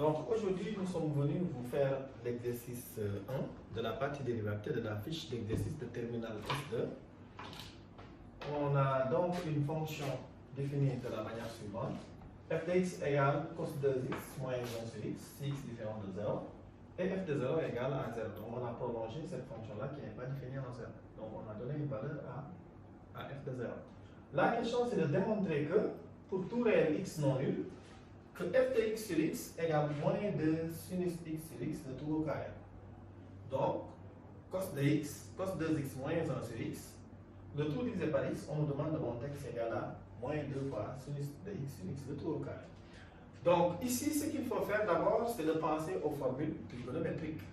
Donc aujourd'hui, nous sommes venus vous faire l'exercice 1 de la partie dérivative de la fiche d'exercice de terminal S2. On a donc une fonction définie de la manière suivante. f de x égale cos 2x moins 1 sur x, si x différent de 0, et f de 0 égale à 0. Donc on a prolongé cette fonction-là qui n'est pas définie en 0. Donc on a donné une valeur à f de 0. La question c'est de démontrer que pour tout réel x non nul, que f de x sur x égale moins de sinus x sur x de tout au carré. Donc, cos de x, cos 2x moins 1 sur x, le tout divisé par x, on nous demande de montrer que c'est égal à moins 2 fois sinus de x sur x de tout au carré. Donc, ici, ce qu'il faut faire d'abord, c'est de penser aux formules trigonométriques.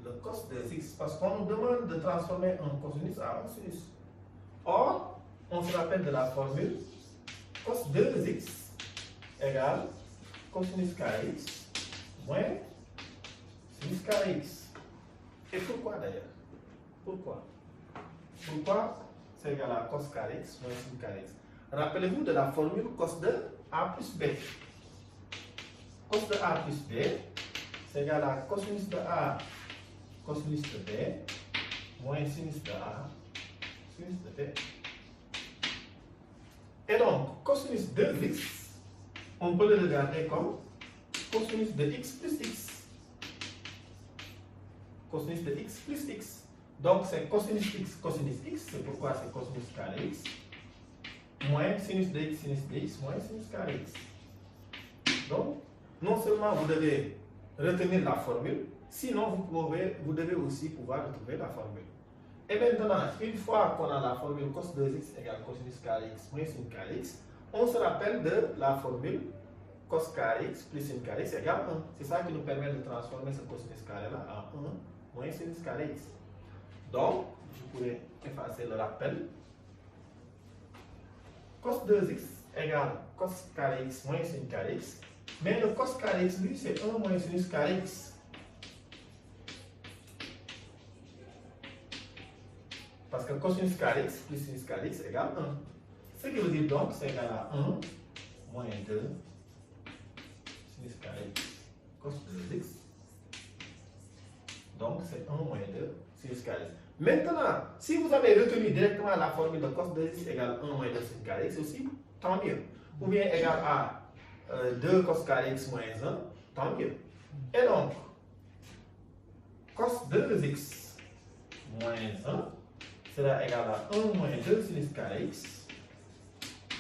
Le cos de x, parce qu'on nous demande de transformer un cosinus à un sinus. Or, on se rappelle de la formule cos 2x égale cosinus carré x moins sinus carré x. Et pourquoi d'ailleurs? Pourquoi c'est égal à cos carré x moins sinus carré x? Rappelez-vous de la formule cos de a plus b. Cos de a plus b, c'est égal à cosinus de a cosinus de b moins sinus de a sinus de b. Et donc, cosinus de x, on peut le regarder comme cosinus de x plus x. Cosinus de x plus x. Donc, c'est cosinus x, c'est pourquoi c'est cosinus carré x, moins sinus de x moins sinus carré x. Donc, non seulement vous devez retenir la formule, sinon vous devez aussi pouvoir retrouver la formule. Et maintenant, une fois qu'on a la formule cos 2x égale cosinus carré x moins sin carré x, on se rappelle de la formule cos carré x plus sin carré x égale 1. C'est ça qui nous permet de transformer ce cosinus carré là en 1 moins sinus carré x. Donc, je pourrais effacer le rappel. Cos 2x égale cos carré x moins sin carré x. Mais le cos carré x, lui, c'est 1 moins sinus carré x. Parce que cosinus carré x plus sinus carré x égale 1. Ce qui veut dire donc c'est égal à 1 moins 2 sinus carré x cos 2x. Donc c'est 1 moins 2 sinus carré x. Maintenant, si vous avez retenu directement la formule de cos 2x égale 1 moins 2 sinus carré x aussi, tant mieux. Ou bien égal à 2 cos carré x moins 1, tant mieux. Et donc, cos 2x moins 1 sera égal à 1 moins 2 sinus carré x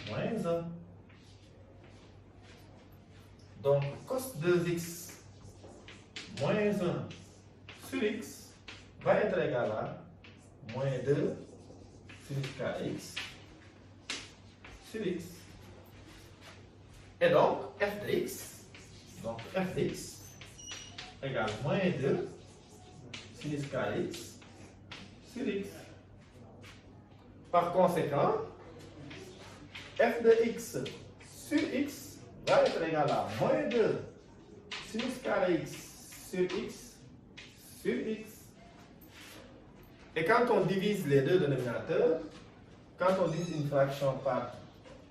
moins 1. Donc, cos 2x moins 1 sur x va être égal à moins 2 sinus carré x sur x. Et donc, f de x, égale moins 2 sinus carré x sur x. Par conséquent, f de x sur x va être égal à moins 2 sinus carré x sur x sur x. Et quand on divise les deux dénominateurs, quand on divise une fraction par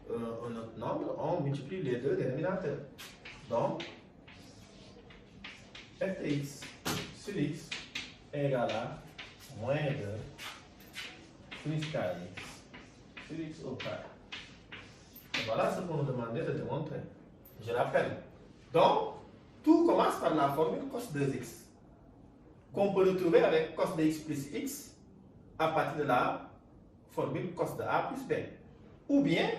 un autre nombre, on multiplie les deux dénominateurs. Donc, f de x sur x est égal à moins 2 sinus carré x sur x au carré. Et voilà ce qu'on nous demandait de démontrer. Je rappelle. Donc, tout commence par la formule cos 2x, qu'on peut retrouver avec cos de x plus x à partir de la formule cos de a plus b. Ou bien,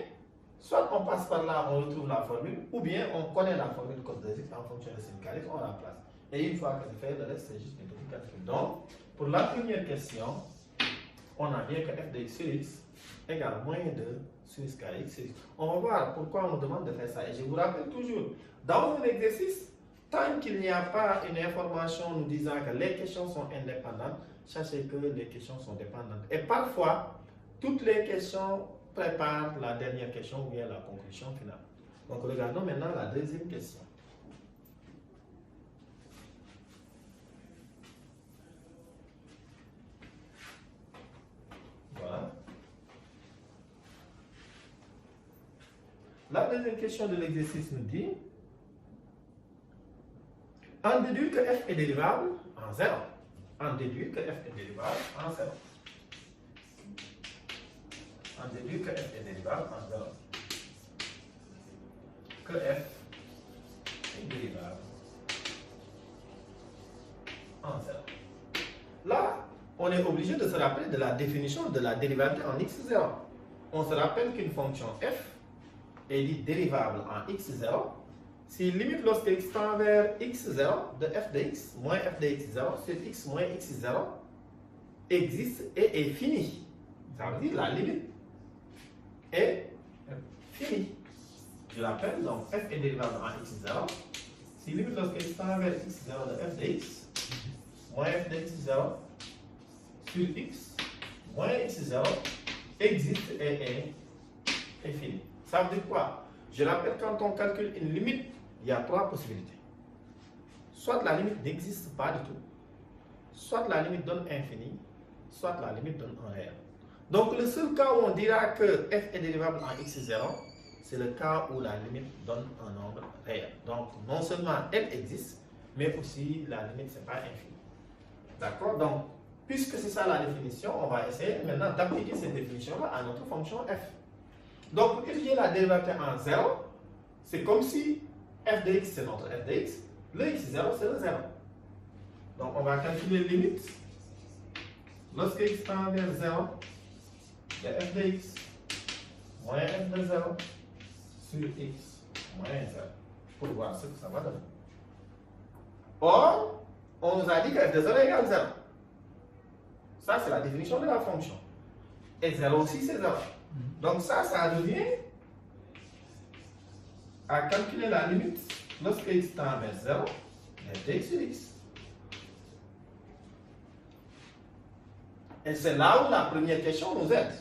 soit on passe par là, on retrouve la formule, ou bien on connaît la formule cos 2x en fonction de sin carré x, on remplace. Et une fois que c'est fait, le reste c'est juste une petite calcul. Donc, pour la première question, on a bien que f de x sur x égale moins 2 sinus carré x sur x. On va voir pourquoi on nous demande de faire ça. Et je vous rappelle toujours, dans un exercice, tant qu'il n'y a pas une information nous disant que les questions sont indépendantes, sachez que les questions sont dépendantes. Et parfois, toutes les questions préparent la dernière question ou bien la conclusion finale. Donc regardons maintenant la deuxième question. Voilà. La deuxième question de l'exercice nous dit On déduit que f est dérivable en 0. On déduit que f est dérivable en 0. On déduit que f est dérivable en 0. Que f est dérivable en 0. Là, on est obligé de se rappeler de la définition de la dérivable en x0. On se rappelle qu'une fonction f est dite dérivable en x0 si limite lorsque x tend vers x0 de f de x moins f de x0 sur x moins x0 existe et est finie. Ça veut dire la limite est finie. Je rappelle, donc f est dérivable en x0 si limite lorsque x tend vers x0 de f de x moins f de x0 sur x moins x0 existe et est fini. Ça veut dire quoi? Je rappelle, quand on calcule une limite, il y a trois possibilités. Soit la limite n'existe pas du tout, soit la limite donne infini, soit la limite donne un réel. Donc le seul cas où on dira que f est dérivable en x0, c'est le cas où la limite donne un nombre réel. Donc non seulement elle existe, mais aussi la limite c'est pas infini. D'accord? Donc puisque c'est ça la définition, on va essayer maintenant d'appliquer cette définition-là à notre fonction f. Donc, pour étudier la dérivable en 0, c'est comme si f de x c'est notre f de x, le x0 c'est le 0. Donc, on va calculer limite lorsque x tend vers 0 de f de x moins f de 0 sur x moins 0 pour voir ce que ça va donner. Or, on nous a dit que f de 0 égale 0. Ça, c'est la définition de la fonction. Et 0 aussi, c'est 0. Donc ça revient à calculer la limite lorsque x tend vers 0 de f de x sur x. Et c'est là où la première question nous aide.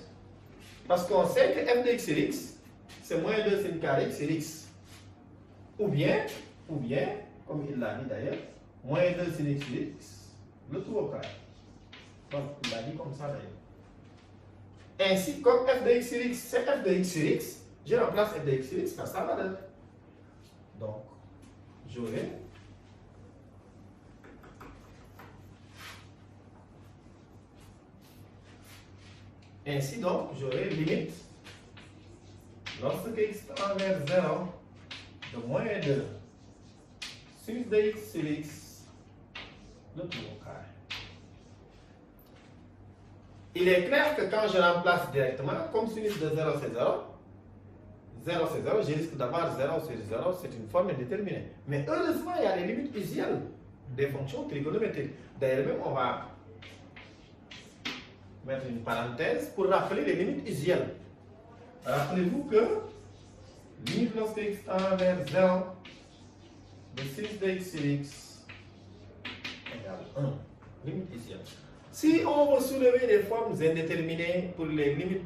Parce qu'on sait que f de x sur x, c'est moins 2 sin carré x sur x. Ou bien, comme il l'a dit d'ailleurs, moins 2 sin x sur x, le tout au carré. Donc, il l'a dit comme ça d'ailleurs. Ainsi, comme f de x sur x, c'est f de x sur x, je remplace f de x sur x par sa valeur. Donc, j'aurai ainsi donc, j'aurai limite lorsque x tend vers 0 de moins 2 sin de x sur x, le tout au carré. Il est clair que quand je remplace directement, comme sinus de 0 c'est 0, 0 c'est 0, je risque d'avoir 0 sur 0, c'est une forme indéterminée. Mais heureusement, il y a les limites usuelles des fonctions trigonométriques. D'ailleurs, même, on va mettre une parenthèse pour rappeler les limites usuelles. Rappelez-vous que limite lorsque x tend vers 0 de sinus de x sur x égale 1. Limite usuelle. Si on veut soulever des formes indéterminées pour les limites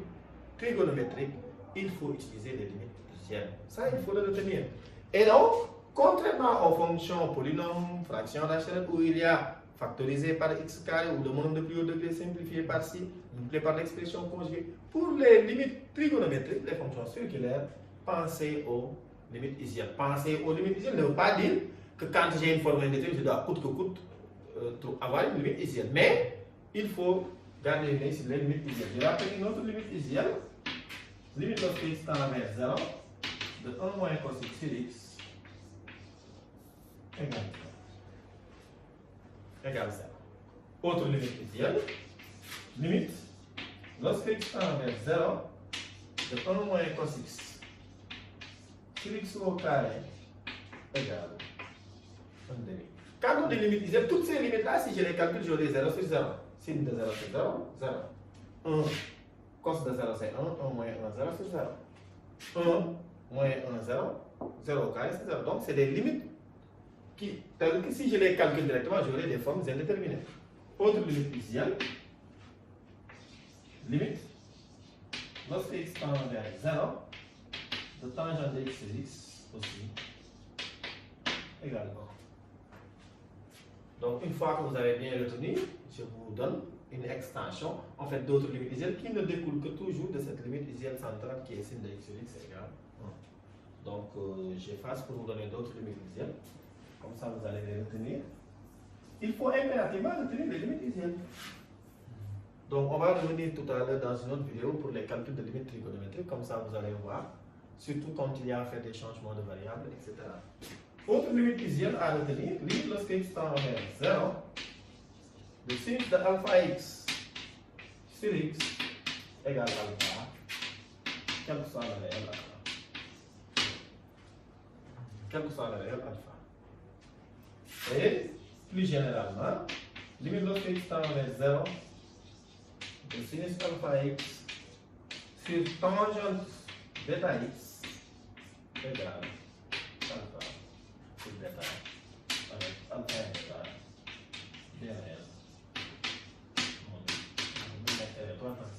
trigonométriques, il faut utiliser les limites usuelles. Ça, il faut le retenir. Et donc, contrairement aux fonctions polynômes, fractions rationnelles, où il y a factorisé par x carré ou le monome de plus haut degré simplifié par ci, multiplié par l'expression conjuguée, pour les limites trigonométriques, les fonctions circulaires, pensez aux limites usuelles. Penser aux limites usuelles ne veut pas dire que quand j'ai une forme indéterminée, je dois coûte que coûte avoir une limite usuelle. Mais il faut garder une sur les limites usuelles. Je rappelle une autre limite usuelle. Limite lorsque x tend vers 0 de 1 moins cos x sur x égale 0. Autre limite usuelle. Limite lorsque x tend vers 0 de 1 moins cos x sur x au carré égale 1 demi. Quand on dit limite usuelle, toutes ces limites-là, si je les calcule, j'aurai 0 sur 0. Sin de 0 c'est 0, 0. 1, cos de 0 c'est 1, 1 moins 1, 0 sur 0. 1 moins 1, 0, 0 au carré c'est 0. Donc c'est des limites qui, telles que si je les calcule directement, j'aurai des formes indéterminées. Autre limite usuelle, limite, lorsque x tend vers 0, de tangente de x sur x aussi égale 1. Donc, une fois que vous avez bien retenu, je vous donne une extension, en fait, d'autres limites usuelles qui ne découlent que toujours de cette limite usuelle centrale qui est sin de x sur x égale 1. Donc, j'efface pour vous donner d'autres limites usuelles. Comme ça, vous allez les retenir. Il faut impérativement retenir les limites usuelles. Donc, on va revenir tout à l'heure dans une autre vidéo pour les calculs de limites trigonométriques. Comme ça, vous allez voir. Surtout quand il y a à faire des changements de variables, etc. Autre limite usuelle à retenir, limite lorsque x tend vers 0, le sinus de alpha x sur x égale alpha, quel que soit le réel alpha. Quel que soit le réel alpha. Et plus généralement, limite lorsque x tend vers 0, le sinus alpha x sur tangente bêta x égale alpha sur bêta avec alpha et bêta bien réel.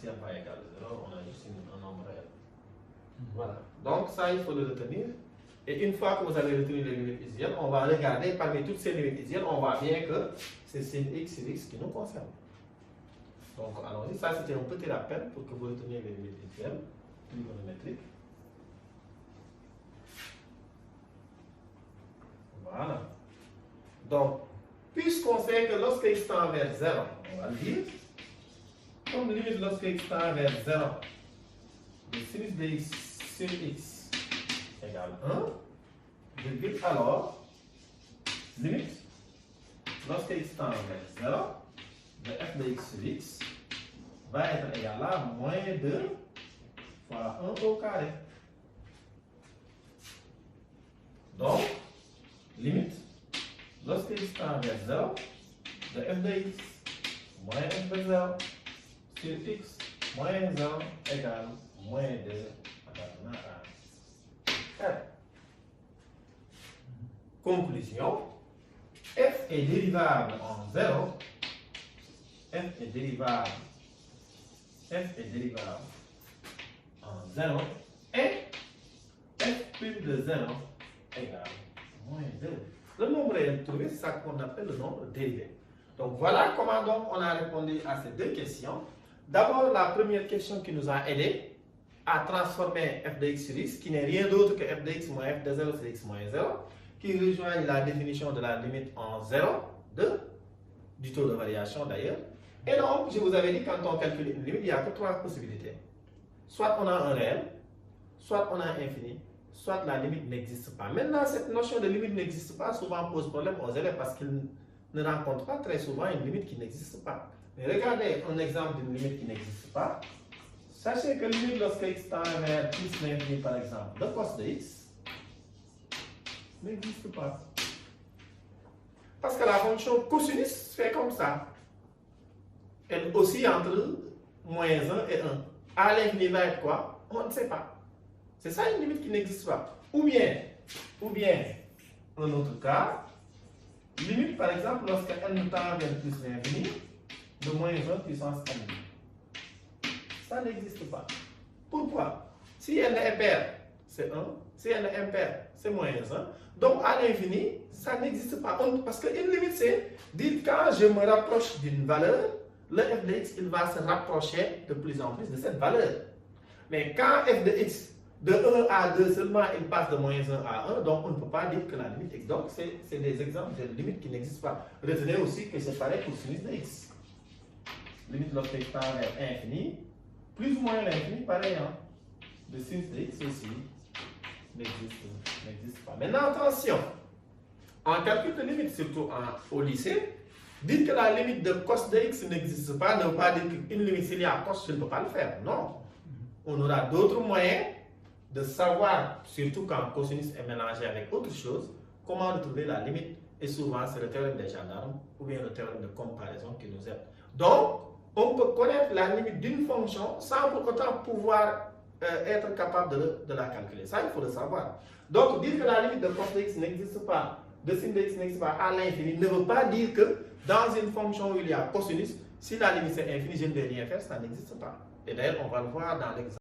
Si alpha égale 0, on a juste un nombre réel. Voilà. Donc ça, il faut le retenir. Et une fois que vous avez retenu les limites usuelles, on va regarder parmi toutes ces limites usuelles, on voit bien que c'est sin x sur x qui nous concerne. Donc allons-y, ça c'était un petit rappel pour que vous reteniez les limites usuelles trigonométriques. Voilà. Donc, puisqu'on sait que lorsque x tend vers 0, on va le dire, comme limite lorsque x tend vers 0, le sinus de x sur x égale 1, virgule, alors, limite, lorsque x tend vers 0, de f de x sur x va être égal à moins 2 fois 1 au carré. Donc, limite, lorsque x tend vers 0, de f de x moins f de 0 sur x moins 0 égale moins 2 appartenant à 4. Conclusion, f est dérivable en 0, f est dérivable en 0 et f prime de 0 égale moins 2. Le nombre réel trouvé, c'est ça qu'on appelle le nombre dérivé. Donc voilà comment donc on a répondu à ces deux questions. D'abord, la première question qui nous a aidé à transformer f de x sur x, qui n'est rien d'autre que f de x moins f de 0 sur x moins 0, qui rejoint la définition de la limite en 0, du taux de variation d'ailleurs. Et donc, je vous avais dit, quand on calcule une limite, il n'y a que trois possibilités. Soit on a un réel, soit on a un infini, soit la limite n'existe pas. Maintenant, cette notion de limite n'existe pas souvent pose problème aux élèves parce qu'ils ne rencontrent pas très souvent une limite qui n'existe pas. Mais regardez un exemple d'une limite qui n'existe pas. Sachez que limite lorsque x tend vers plus l'infini par exemple de cos de x n'existe pas. Parce que la fonction cosinus fait comme ça. Elle oscille entre moins 1 et 1. À l'infini va être quoi? On ne sait pas. C'est ça une limite qui n'existe pas. Ou bien, un autre cas, limite par exemple lorsque n tend vers plus l'infini de moins 1 puissance n. Ça n'existe pas. Pourquoi? Si n est impair, c'est 1. Si n est impair, c'est moins 1. Donc à l'infini, ça n'existe pas. Parce qu'une limite, c'est dire quand je me rapproche d'une valeur, le f de x il va se rapprocher de plus en plus de cette valeur. Mais quand f de x de 1 à 2 seulement, il passe de moins 1 à 1, donc on ne peut pas dire que la limite existe. Donc c'est des exemples de limites qui n'existent pas. Retenez aussi que c'est pareil pour sinus de x. Limite lorsque x tend vers infini, plus ou moins l'infini, pareil. Hein? Le sinus de x aussi n'existe pas. Maintenant, attention. En calcul de limite, surtout au lycée, dire que la limite de cos de x n'existe pas ne veut pas dire qu'une limite, s'il y a cos, je ne peux pas le faire. Non. On aura d'autres moyens de savoir, surtout quand cosinus est mélangé avec autre chose, comment retrouver la limite. Et souvent, c'est le théorème des gendarmes ou bien le théorème de comparaison qui nous aide. Donc, on peut connaître la limite d'une fonction sans pour autant pouvoir être capable de la calculer. Ça, il faut le savoir. Donc, dire que la limite de cos de x n'existe pas, de sin de x n'existe pas à l'infini, ne veut pas dire que dans une fonction où il y a cosinus, si la limite c'est infini, je ne vais rien faire, ça n'existe pas. Et d'ailleurs, on va le voir dans l'exemple.